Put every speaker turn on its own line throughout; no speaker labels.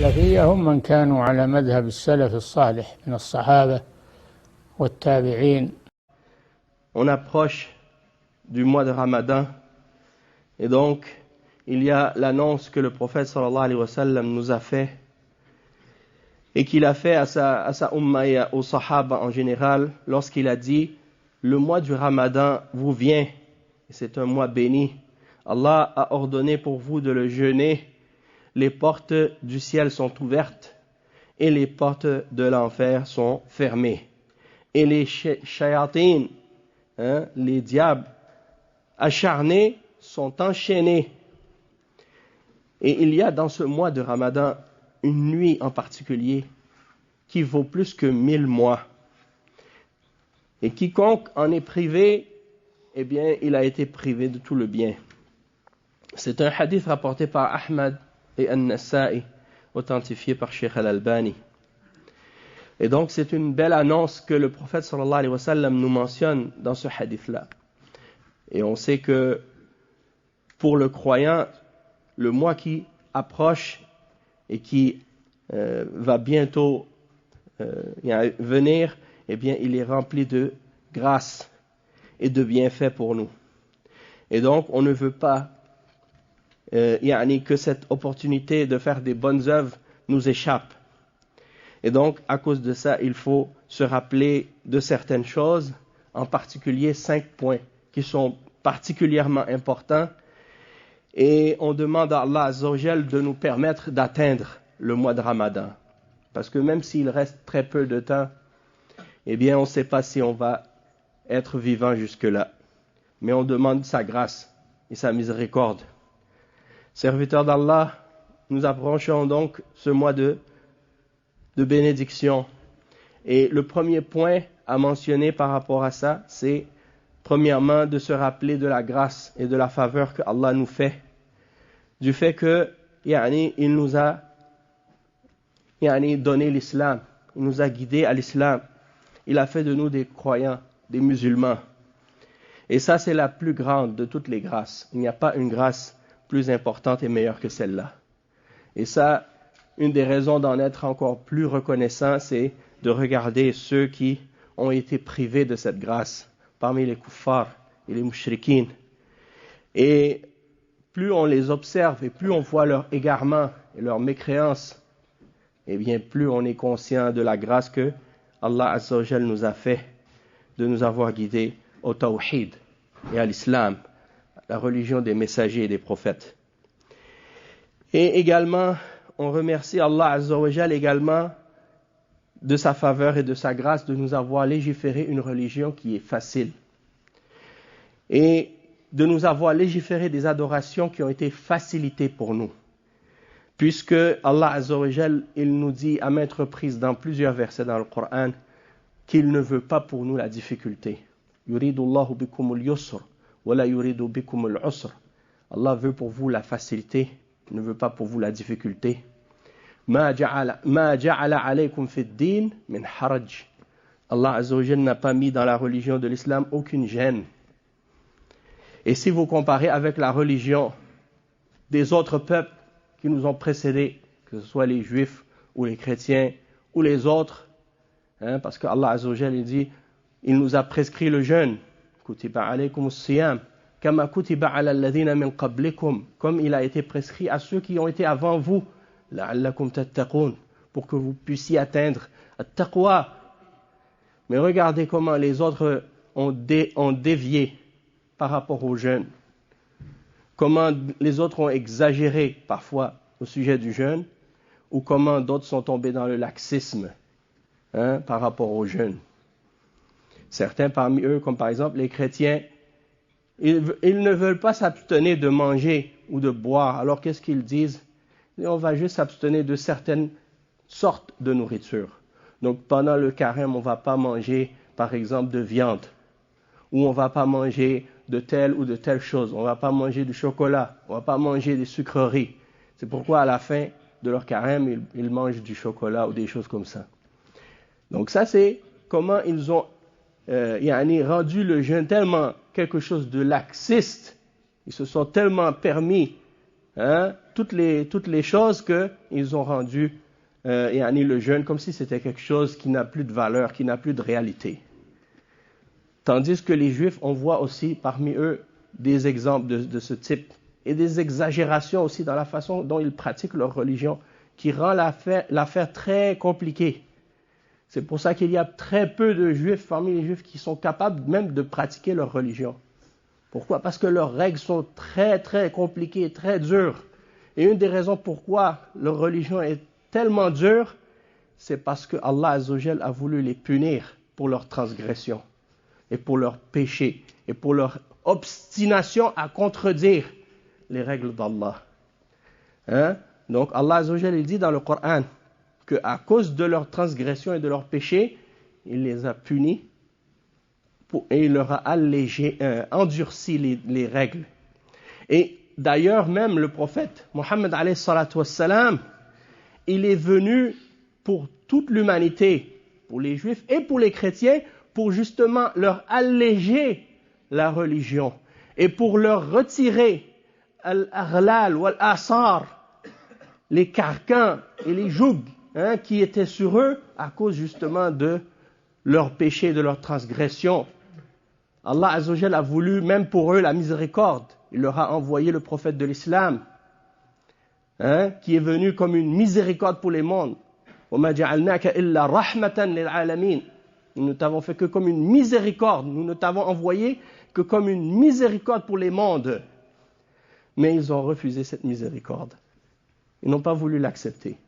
السلفية هم من كانوا على مذهب السلف الصالح من الصحابة والتابعين.
On approche du mois de Ramadan et donc il y a l'annonce que le prophète sallallahu alayhi wa sallam nous a fait et qu'il a fait à sa umma et aux sahaba en général lorsqu'il a dit le mois du Ramadan vous vient et c'est un mois béni. Allah a ordonné pour vous de le jeûner. Les portes du ciel sont ouvertes et les portes de l'enfer sont fermées. Et les shayatines, les diables acharnés sont enchaînés. Et il y a dans ce mois de Ramadan une nuit en particulier qui vaut plus que 1000 mois. Et quiconque en est privé, eh bien, il a été privé de tout le bien. C'est un hadith rapporté par Ahmad et An-Nasa'i, authentifié par Sheikh Al-Albani. Et donc, c'est une belle annonce que le prophète sallallahu alayhi wa sallam nous mentionne dans ce hadith-là. Et on sait que pour le croyant, le mois qui approche et qui va bientôt venir, eh bien, il est rempli de grâce et de bienfaits pour nous. Et donc, on ne veut pas que cette opportunité de faire des bonnes œuvres nous échappe. Et donc, à cause de ça, il faut se rappeler de certaines choses, en particulier 5 points qui sont particulièrement importants. Et on demande à Allah Azza wa Jal de nous permettre d'atteindre le mois de Ramadan. Parce que même s'il reste très peu de temps, eh bien, on ne sait pas si on va être vivant jusque-là. Mais on demande sa grâce et sa miséricorde. Serviteurs d'Allah, nous approchons donc ce mois de bénédiction. Et le premier point à mentionner par rapport à ça, c'est premièrement de se rappeler de la grâce et de la faveur que Allah nous fait. Du fait que, il nous a donné l'islam, il nous a guidés à l'islam. Il a fait de nous des croyants, des musulmans. Et ça, c'est la plus grande de toutes les grâces. Il n'y a pas une grâce plus importante et meilleure que celle-là. Et ça, une des raisons d'en être encore plus reconnaissant, c'est de regarder ceux qui ont été privés de cette grâce, parmi les kuffars et les mushrikines. Et plus on les observe et plus on voit leur égarement et leur mécréance, eh bien plus on est conscient de la grâce que Allah Azza wa Jal nous a fait de nous avoir guidés au tawhid et à l'islam, la religion des messagers et des prophètes. Et également, on remercie Allah Azza wa Jal également de sa faveur et de sa grâce de nous avoir légiféré une religion qui est facile. Et de nous avoir légiféré des adorations qui ont été facilitées pour nous. Puisque Allah Azza wa Jal, il nous dit à maintes reprises dans plusieurs versets dans le Coran qu'il ne veut pas pour nous la difficulté. Yuridu Allahu bikumul yusr wa la yuridu bikumul usr. Allah veut pour vous la facilité, il ne veut pas pour vous la difficulté. Ma ja'ala alaykum fi ad-din min haraj. Allah Azza wa Jal n'a pas mis dans la religion de l'islam aucune gêne. Et si vous comparez avec la religion des autres peuples qui nous ont précédés, que ce soit les juifs ou les chrétiens ou les autres, parce que Allah Azza wa Jal il dit, il nous a prescrit le jeûne, kutiba alaykum as-siyam, kama kutiba ala alladhina min qablikum, comme il a été prescrit à ceux qui ont été avant vous, la'allakum tattaqun, pour que vous puissiez atteindre at-taqwa. Mais regardez comment les autres ont dévié par rapport aux jeûnes. Comment les autres ont exagéré parfois au sujet du jeûne, ou comment d'autres sont tombés dans le laxisme par rapport au jeûne. Certains parmi eux, comme par exemple les chrétiens, ils ne veulent pas s'abstenir de manger ou de boire. Alors qu'est-ce qu'ils disent? On va juste s'abstenir de certaines sortes de nourriture. Donc pendant le carême, on ne va pas manger par exemple de viande, ou on ne va pas manger de telle ou de telle chose. On ne va pas manger du chocolat, on ne va pas manger des sucreries. C'est pourquoi à la fin de leur carême, ils mangent du chocolat ou des choses comme ça. Donc ça, c'est comment ils ont rendu le jeûne tellement quelque chose de laxiste. Ils se sont tellement permis toutes les choses qu'ils ont rendues le jeûne comme si c'était quelque chose qui n'a plus de valeur, qui n'a plus de réalité. Tandis que les Juifs, on voit aussi parmi eux des exemples de ce type et des exagérations aussi dans la façon dont ils pratiquent leur religion qui rend l'affaire très compliquée. C'est pour ça qu'il y a très peu de Juifs parmi les Juifs qui sont capables même de pratiquer leur religion. Pourquoi? Parce que leurs règles sont très très compliquées, très dures. Et une des raisons pourquoi leur religion est tellement dure, c'est parce que Allah Azza wa Jal a voulu les punir pour leurs transgressions et pour leurs péchés et pour leur obstination à contredire les règles d'Allah. Donc Allah Azza wa Jal, il dit dans le Coran qu'à cause de leurs transgressions et de leurs péchés, il les a punis et il leur a endurci les règles. Et d'ailleurs, même le prophète Mohammed alayhi salatu wassalam, il est venu pour toute l'humanité, pour les juifs et pour les chrétiens, pour justement leur alléger la religion et pour leur retirer al-aghlal wal-asar, les carcans et les jougs qui étaient sur eux à cause justement de leurs péchés, de leurs transgressions. Allah Azza wa Jal a voulu même pour eux la miséricorde. Il leur a envoyé le prophète de l'islam, qui est venu comme une miséricorde pour les mondes. وَمَا جَعَلْنَاكَ إِلَّا رَحْمَةً لِلْعَالَمِينَ. Nous ne t'avons fait que comme une miséricorde. Nous ne t'avons envoyé que comme une miséricorde pour les mondes. Mais ils ont refusé cette miséricorde. Ils n'ont pas voulu l'accepter.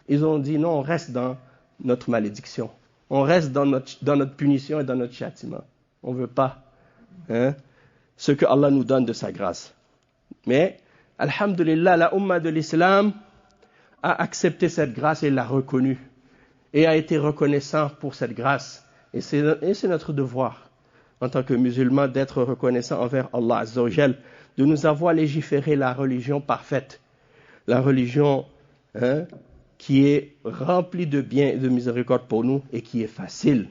Ils ont dit non, on reste dans notre malédiction. On reste dans notre punition et dans notre châtiment. On ne veut pas ce que Allah nous donne de sa grâce. Mais, alhamdulillah, la Ummah de l'Islam a accepté cette grâce et l'a reconnue. Et a été reconnaissant pour cette grâce. Et c'est notre devoir, en tant que musulmans, d'être reconnaissant envers Allah Azza wa Jal, de nous avoir légiféré la religion parfaite. La religion qui est remplie de bien et de miséricorde pour nous et qui est facile.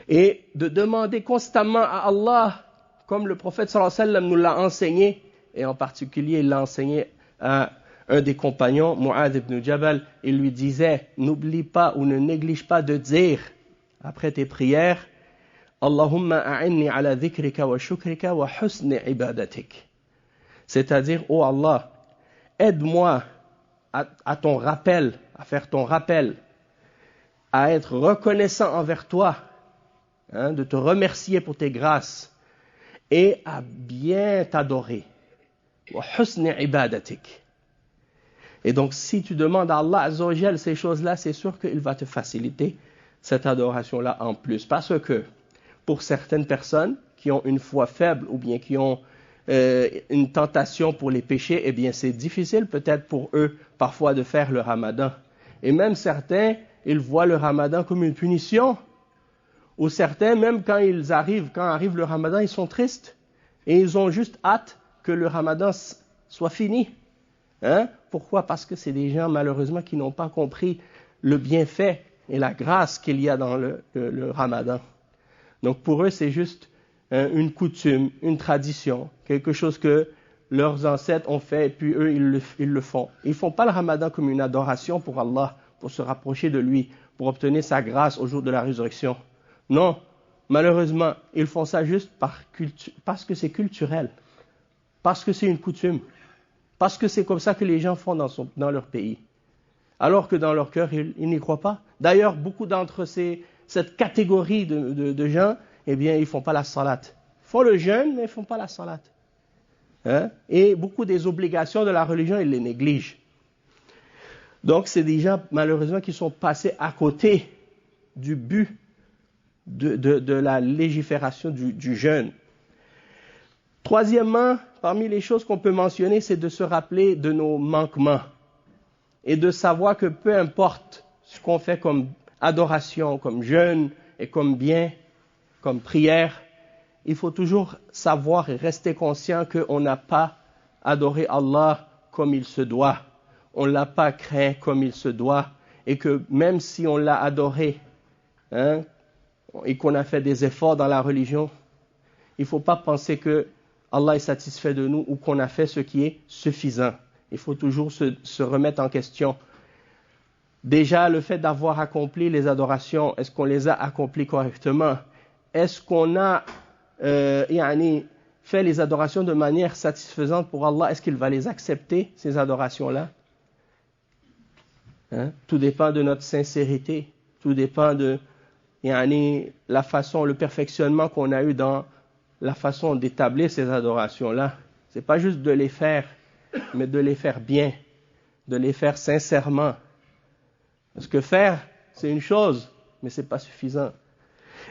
Et de demander constamment à Allah, comme le prophète sallallahu alayhi wa sallam nous l'a enseigné, et en particulier il l'a enseigné à un des compagnons, Mu'adh ibn Jabal, il lui disait, n'oublie pas ou ne néglige pas de dire, après tes prières, Allahumma a'inni ala dhikrika wa shukrika wa husni ibadatik. C'est-à-dire, oh Allah, aide-moi à ton rappel, à faire ton rappel, à être reconnaissant envers toi, de te remercier pour tes grâces et à bien t'adorer. Wa husni ibadatik. Et donc, si tu demandes à Allah Azza wa Jal ces choses-là, c'est sûr qu'il va te faciliter cette adoration-là en plus. Parce que, pour certaines personnes qui ont une foi faible ou bien qui ont une tentation pour les péchés, eh bien, c'est difficile peut-être pour eux, parfois, de faire le ramadan. Et même certains, ils voient le ramadan comme une punition. Ou certains, même quand arrive le ramadan, ils sont tristes. Et ils ont juste hâte que le ramadan soit fini. Pourquoi? Parce que c'est des gens, malheureusement, qui n'ont pas compris le bienfait et la grâce qu'il y a dans le ramadan. Donc pour eux, c'est juste une coutume, une tradition, quelque chose que leurs ancêtres ont fait et puis eux, ils le font. Ils ne font pas le ramadan comme une adoration pour Allah, pour se rapprocher de lui, pour obtenir sa grâce au jour de la résurrection. Non, malheureusement, ils font ça juste parce que c'est culturel, parce que c'est une coutume, parce que c'est comme ça que les gens font dans leur pays. Alors que dans leur cœur, ils n'y croient pas. D'ailleurs, beaucoup d'entre cette catégorie de gens, eh bien, ils ne font pas la salat. Ils font le jeûne, mais ils ne font pas la salat. Et beaucoup des obligations de la religion, ils les négligent. Donc, c'est des gens, malheureusement, qui sont passés à côté du but de la légifération du jeûne. Troisièmement, parmi les choses qu'on peut mentionner, c'est de se rappeler de nos manquements et de savoir que peu importe ce qu'on fait comme adoration, comme jeûne et comme bien, comme prière, il faut toujours savoir et rester conscient qu'on n'a pas adoré Allah comme il se doit. On ne l'a pas craint comme il se doit et que même si on l'a adoré et qu'on a fait des efforts dans la religion, il ne faut pas penser que Allah est satisfait de nous ou qu'on a fait ce qui est suffisant. Il faut toujours se remettre en question. Déjà, le fait d'avoir accompli les adorations, est-ce qu'on les a accomplies correctement? Est-ce qu'on a fait les adorations de manière satisfaisante pour Allah? Est-ce qu'il va les accepter, ces adorations-là? Tout dépend de notre sincérité. Tout dépend de la façon, le perfectionnement qu'on a eu dans la façon d'établir ces adorations-là. Ce n'est pas juste de les faire, mais de les faire bien, de les faire sincèrement. Parce que faire, c'est une chose, mais ce n'est pas suffisant.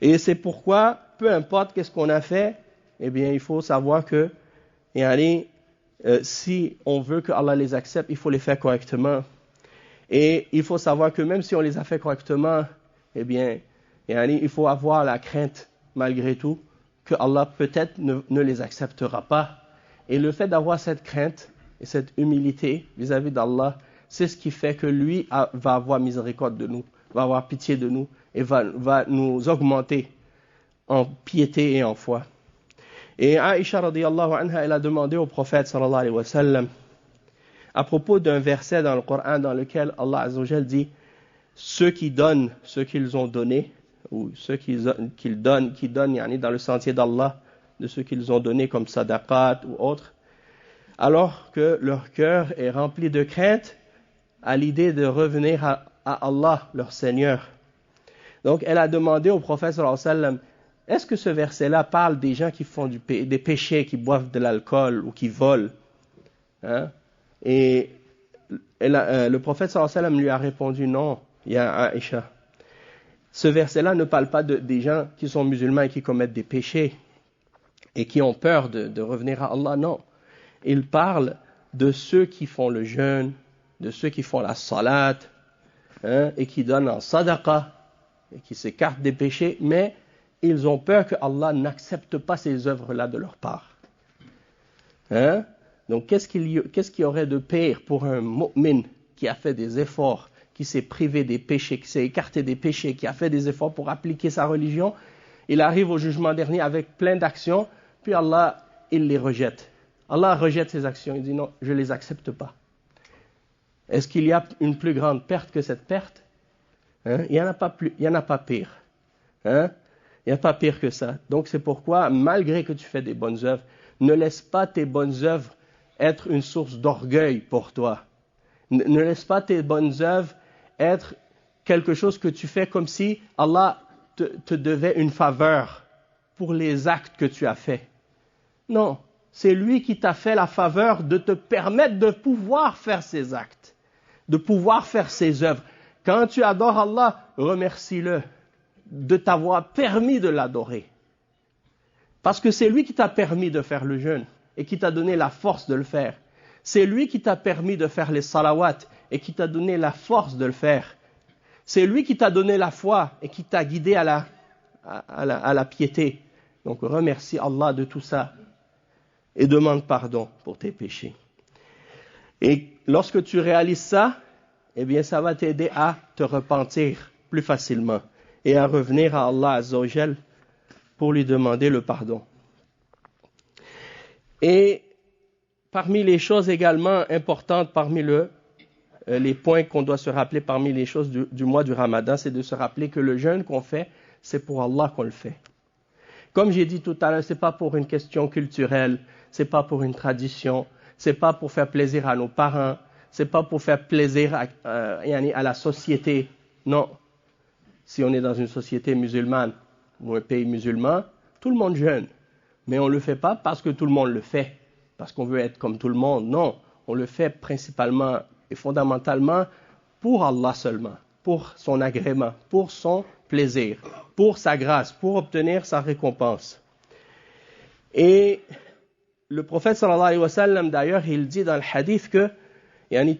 Et c'est pourquoi, peu importe qu'est-ce qu'on a fait, eh bien, il faut savoir que, si on veut que Allah les accepte, il faut les faire correctement. Et il faut savoir que même si on les a fait correctement, eh bien, il faut avoir la crainte, malgré tout, que Allah peut-être ne les acceptera pas. Et le fait d'avoir cette crainte et cette humilité vis-à-vis d'Allah, c'est ce qui fait que lui va avoir miséricorde de nous, va avoir pitié de nous et va nous augmenter en piété et en foi. Et Aïcha radiyallahu anha, elle a demandé au prophète sallallahu alayhi wa sallam, à propos d'un verset dans le Coran dans lequel Allah Azza wa Jal dit « Ceux qui donnent ce qu'ils ont donné » ou ceux qui donnent dans le sentier d'Allah de ce qu'ils ont donné comme sadaqat ou autre, alors que leur cœur est rempli de crainte à l'idée de revenir à Allah, leur Seigneur. Donc elle a demandé au prophète sallallahu alayhi wa sallam, est-ce que ce verset-là parle des gens qui font des péchés, qui boivent de l'alcool ou qui volent? Et le prophète sallallahu alayhi wa sallam lui a répondu non, ya Aïcha. Ce verset-là ne parle pas des gens qui sont musulmans et qui commettent des péchés et qui ont peur de revenir à Allah, non. Il parle de ceux qui font le jeûne, de ceux qui font la salat, et qui donnent en sadaqa, et qui s'écartent des péchés, mais ils ont peur que Allah n'accepte pas ces œuvres-là de leur part. Donc, qu'est-ce qu'il y aurait de pire pour un mu'min qui a fait des efforts, qui s'est privé des péchés, qui s'est écarté des péchés, qui a fait des efforts pour appliquer sa religion? Il arrive au jugement dernier avec plein d'actions, puis Allah, il les rejette. Allah rejette ces actions, il dit non, je ne les accepte pas. Est-ce qu'il y a une plus grande perte que cette perte? Il n'y en a pas pire. Il n'y a pas pire que ça. Donc c'est pourquoi, malgré que tu fais des bonnes œuvres, ne laisse pas tes bonnes œuvres être une source d'orgueil pour toi. Ne laisse pas tes bonnes œuvres être quelque chose que tu fais comme si Allah te devait une faveur pour les actes que tu as faits. Non, c'est lui qui t'a fait la faveur de te permettre de pouvoir faire ces actes, de pouvoir faire ces œuvres. Quand tu adores Allah, remercie-le de t'avoir permis de l'adorer. Parce que c'est lui qui t'a permis de faire le jeûne et qui t'a donné la force de le faire. C'est lui qui t'a permis de faire les salawats et qui t'a donné la force de le faire. C'est lui qui t'a donné la foi et qui t'a guidé à la piété. Donc remercie Allah de tout ça et demande pardon pour tes péchés. Et lorsque tu réalises ça, eh bien ça va t'aider à te repentir plus facilement et à revenir à Allah Azza wa Jal pour lui demander le pardon. Et parmi les choses également importantes, parmi les points qu'on doit se rappeler parmi les choses du mois du Ramadan, c'est de se rappeler que le jeûne qu'on fait, c'est pour Allah qu'on le fait. Comme j'ai dit tout à l'heure, c'est pas pour une question culturelle, c'est pas pour une tradition, c'est pas pour faire plaisir à nos parents, c'est pas pour faire plaisir à la société. Non. Si on est dans une société musulmane ou un pays musulman, tout le monde jeûne. Mais on ne le fait pas parce que tout le monde le fait, parce qu'on veut être comme tout le monde. Non, on le fait principalement et fondamentalement pour Allah seulement, pour son agrément, pour son plaisir, pour sa grâce, pour obtenir sa récompense. Et le prophète sallallahu alayhi wa sallam, d'ailleurs, il dit dans le hadith que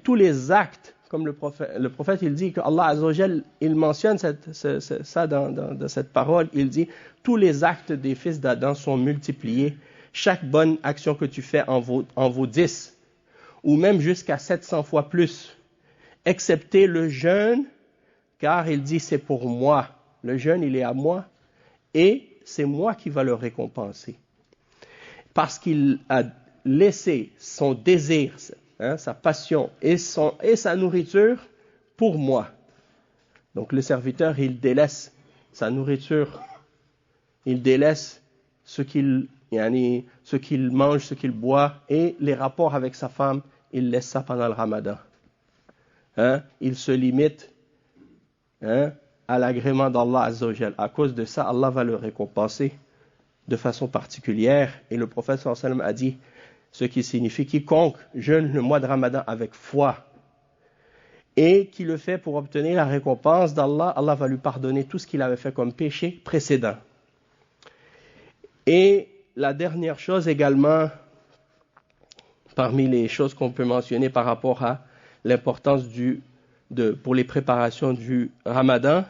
tous les actes, comme le prophète il dit que Allah Azza wa Jal, il mentionne ça dans cette parole, il dit tous les actes des fils d'Adam sont multipliés, chaque bonne action que tu fais en vaut 10, ou même jusqu'à 700 fois plus, excepté le jeûne, car il dit c'est pour moi, le jeûne il est à moi, et c'est moi qui va le récompenser. parce qu'il a laissé son désir, sa passion et sa nourriture pour moi. Donc le serviteur, il délaisse sa nourriture, il délaisse ce qu'il mange, ce qu'il boit, et les rapports avec sa femme, il laisse ça pendant le ramadan. Il se limite à l'agrément d'Allah Azza wa Jal. À cause de ça, Allah va le récompenser de façon particulière. Et le prophète sallallahu alayhi wa sallam a dit, ce qui signifie quiconque jeûne le mois de ramadan avec foi et qui le fait pour obtenir la récompense d'Allah, Allah va lui pardonner tout ce qu'il avait fait comme péché précédent. Et la dernière chose également, parmi les choses qu'on peut mentionner par rapport à l'importance pour les préparations du ramadan,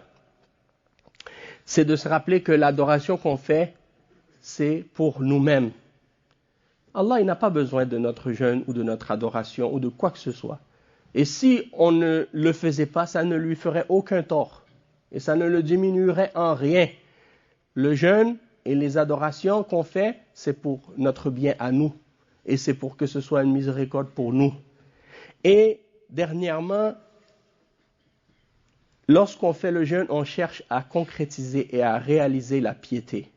c'est de se rappeler que l'adoration qu'on fait, c'est pour nous-mêmes. Allah, il n'a pas besoin de notre jeûne ou de notre adoration ou de quoi que ce soit. Et si on ne le faisait pas, ça ne lui ferait aucun tort. Et ça ne le diminuerait en rien. Le jeûne et les adorations qu'on fait, c'est pour notre bien à nous. Et c'est pour que ce soit une miséricorde pour nous. Et dernièrement, lorsqu'on fait le jeûne, on cherche à concrétiser et à réaliser la piété.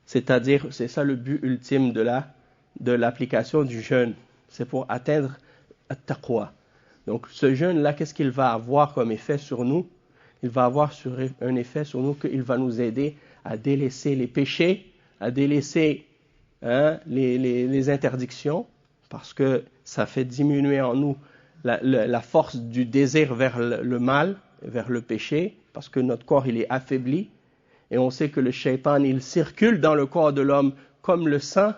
C'est-à-dire, c'est ça le but ultime de l'application du jeûne. C'est pour atteindre at-taqwa. Donc ce jeûne-là, qu'est-ce qu'il va avoir comme effet sur nous? Il va avoir un effet sur nous qu'il va nous aider à délaisser les péchés, à délaisser les interdictions, parce que ça fait diminuer en nous la force du désir vers le mal, vers le péché, parce que notre corps il est affaibli, et on sait que le shaitan il circule dans le corps de l'homme comme le sang,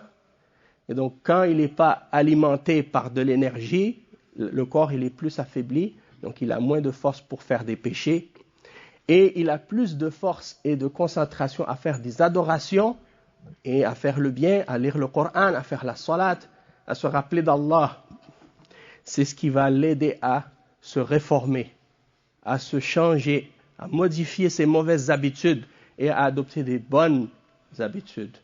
et donc quand il n'est pas alimenté par de l'énergie, le corps il est plus affaibli, donc il a moins de force pour faire des péchés, et il a plus de force et de concentration à faire des adorations, et à faire le bien, à lire le Coran, à faire la salat, à se rappeler d'Allah. C'est ce qui va l'aider à se réformer, à se changer, à modifier ses mauvaises habitudes et à adopter des bonnes habitudes.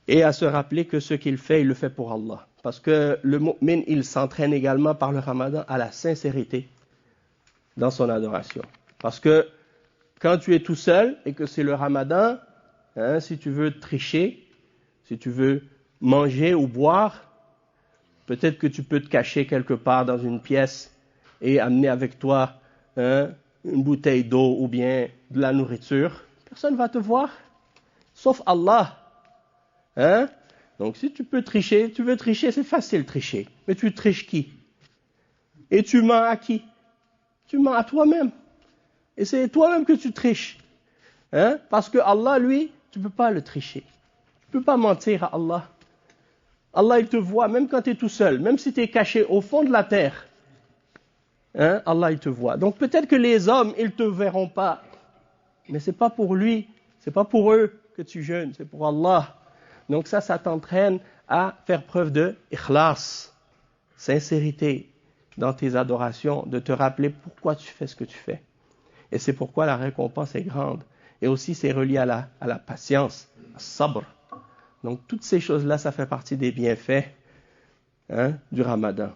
Et à se rappeler que ce qu'il fait, il le fait pour Allah. Parce que le mu'min, il s'entraîne également par le ramadan à la sincérité dans son adoration. Parce que quand tu es tout seul et que c'est le ramadan, si tu veux tricher, si tu veux manger ou boire, peut-être que tu peux te cacher quelque part dans une pièce et amener avec toi une bouteille d'eau ou bien de la nourriture. Personne ne va te voir, sauf Allah. Donc si tu veux tricher, c'est facile de tricher. Mais tu triches qui? Et tu mens à qui? Tu mens à toi-même. Et c'est toi-même que tu triches. Parce que Allah, lui, tu ne peux pas le tricher. Tu ne peux pas mentir à Allah. Allah, il te voit, même quand tu es tout seul, même si tu es caché au fond de la terre. Allah, il te voit. Donc peut-être que les hommes, ils ne te verront pas. Mais ce n'est pas pour lui, ce n'est pas pour eux que tu jeûnes, c'est pour Allah. Donc ça t'entraîne à faire preuve de ikhlas, sincérité dans tes adorations, de te rappeler pourquoi tu fais ce que tu fais. Et c'est pourquoi la récompense est grande. Et aussi, c'est relié à la patience, à sabr. Donc toutes ces choses-là, ça fait partie des bienfaits du ramadan.